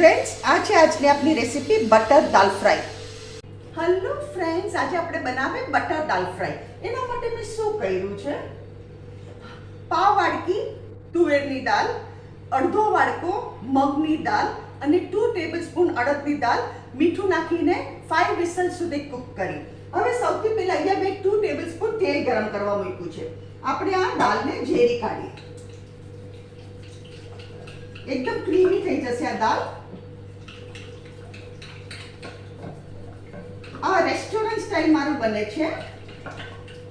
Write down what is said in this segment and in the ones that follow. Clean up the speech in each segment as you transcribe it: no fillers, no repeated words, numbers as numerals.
Friends, આ છે આજની આપણી રેસીપી બટર દાલ ફ્રાય. હેલો ફ્રેન્ડ્સ, આજે આપણે બનાવે બટર દાલ ફ્રાય. એના માટે મેં શું કર્યું છે? પાવ વાડકી તુવેરની દાળ, અડધો વાડકો મગની દાળ અને 2 ટેબલસ્પૂન અડદની દાળ મીઠું નાખીને 5 વિસલ સુધી કૂક કરી. હવે સૌથી પહેલા અહીંયા મેં 2 ટેબલસ્પૂન તેલ ગરમ કરવા મૂક્યું છે. આપણે આ દાળને ઝેરી કાઢીએ. એકદમ ક્રીમી થઈ જશે આ દાળ. આ રેસ્ટોરન્ટ સ્ટાઇલ મારું બને છે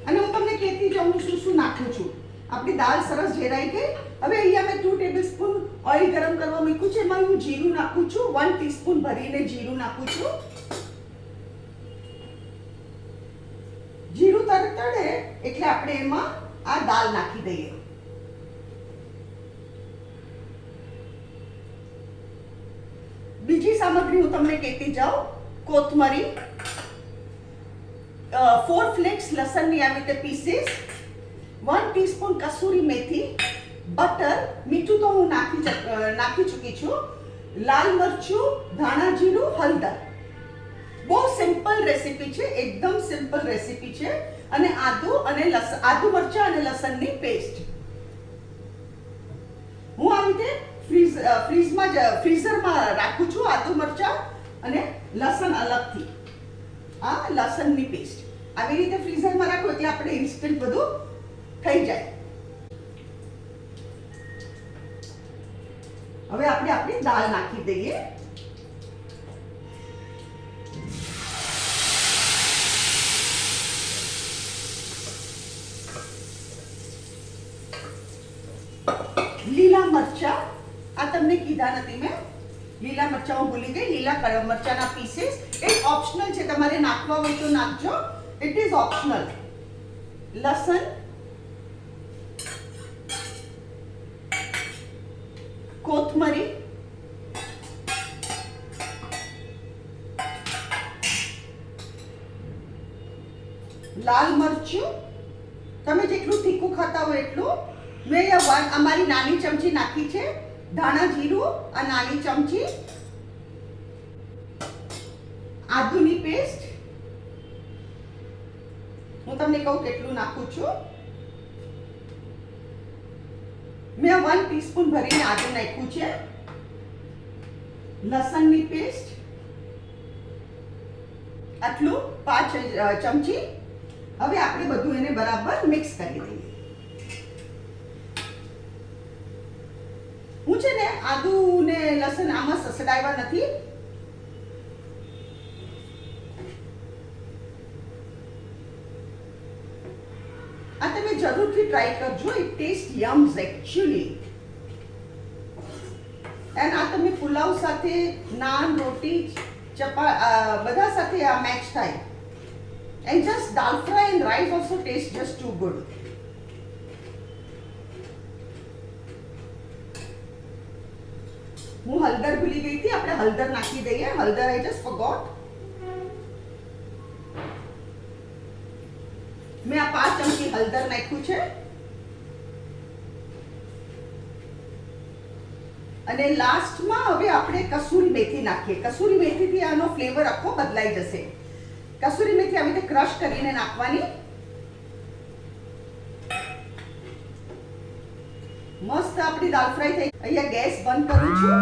અને હું તમને કહેતી જાઉં શું શું નાખું છું. આપણી દાળ સરસ ઝેરાઈ ગઈ. હવે અહીંયા મેં 2 ટેબલસ્પૂન ઓઇલ ગરમ કરવા મૂક્યું છે. એમાં હું જીરું નાખું છું. 1 ટીસ્પૂન ભરીને જીરું નાખું છું. જીરું તડતડે એટલે આપણે એમાં આ દાળ નાખી દઈએ. બીજી સામગ્રી હું તમને કહેતી જાઉં. કોથમરી, 4 ફ્લેક્સ લસણની આવી રીતે પીસીસ, 1 ટીસ્પૂન કસૂરી મેથી, બટર, મીઠું તો હું નાખી ચૂકી છું, લાલ મરચું, ધાણા જીરું, હળદર. બહુ સિમ્પલ રેસીપી છે, એકદમ સિમ્પલ રેસીપી છે. અને આદુ મરચાં અને લસણની પેસ્ટ હું આવી રીતે ફ્રીઝરમાં રાખું છું. આદુ મરચાં અને લસણ અલગથી. આ લસણની પેસ્ટ આવી રીતે ફ્રીઝરમાં રાખો એટલે આપણે ઇન્સ્ટન્ટ બધું થઈ જાય. હવે આપણે આપણી દાળ નાખી દઈએ. લીલા મરચાં, આ તમને કીધા નથી મેં, લીલા મરચાં હું ભૂલી ગઈ. લીલા મરચાંના પીસીસ. એ ઓપ્શનલ છે, તમારે નાખવા હોય તો નાખજો, ઇટ ઇઝ ઓપ્શનલ. લસણ, કોથમરી, લાલ મરચું, તમે જેટલું તીખું ખાતા હોય એટલું. મેં અમારી નાની ચમચી નાખી છે. ધાણા જીરું, આ નાની ચમચી. આદુની પેસ્ટ હું તમને કહું કેટલું નાખું છું. મેં 1 ટીસ્પૂન ભરીને આદુ નાખ્યું છે. લસણની પેસ્ટ આટલું 5 ચમચી. હવે આપણે બધું એને બરાબર મિક્સ કરી દઈએ. હું છે ને આદુ ને લસણ આમાં સસડાવ્યા નથી. આ તમે જરૂરથી ટ્રાય કરજો. It taste yums actually. And આ તમે પુલાવ સાથે, નાન, રોટી, બધા સાથે આ મેચ થાય. And just dal fry and rice also taste just too good. હું હળદર ભૂલી ગઈ હતી. આપણે હળદર નાખી દઈએ. હળદર આઈ જસ્ટ ફોરગોટ. મેં આ 5 ચમચી હળદર નાખ્યું છે. અને લાસ્ટમાં હવે આપણે કસૂરી મેથી નાખીએ. કસૂરી મેથીથી આનો ફ્લેવર આખો બદલાઈ જશે. કસૂરી મેથી આવી રીતે ક્રશ કરીને નાખવાની. મસ્ત આપણી દાલ ફ્રાય થઈ. અહીંયા ગેસ બંધ કરું છું.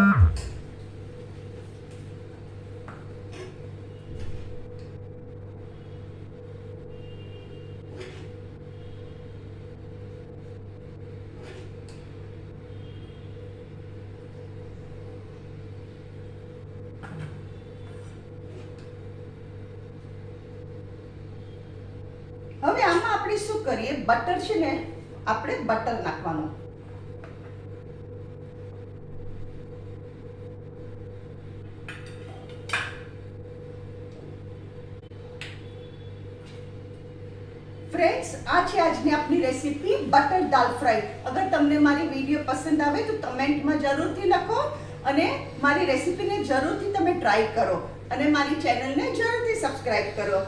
હવે આમાં આપણે શું કરીએ? બટર છે ને, આપણે બટર નાખવાનું. ફ્રેન્ડ્સ, આ છે આજની આપણી રેસીપી બટર દાલ ફ્રાય. અગર તમને મારી વિડીયો પસંદ આવે તો કમેન્ટમાં જરૂરથી લખો અને મારી રેસીપીને જરૂરથી તમે ટ્રાય કરો અને મારી ચેનલને જરૂરથી સબસ્ક્રાઇબ કરો.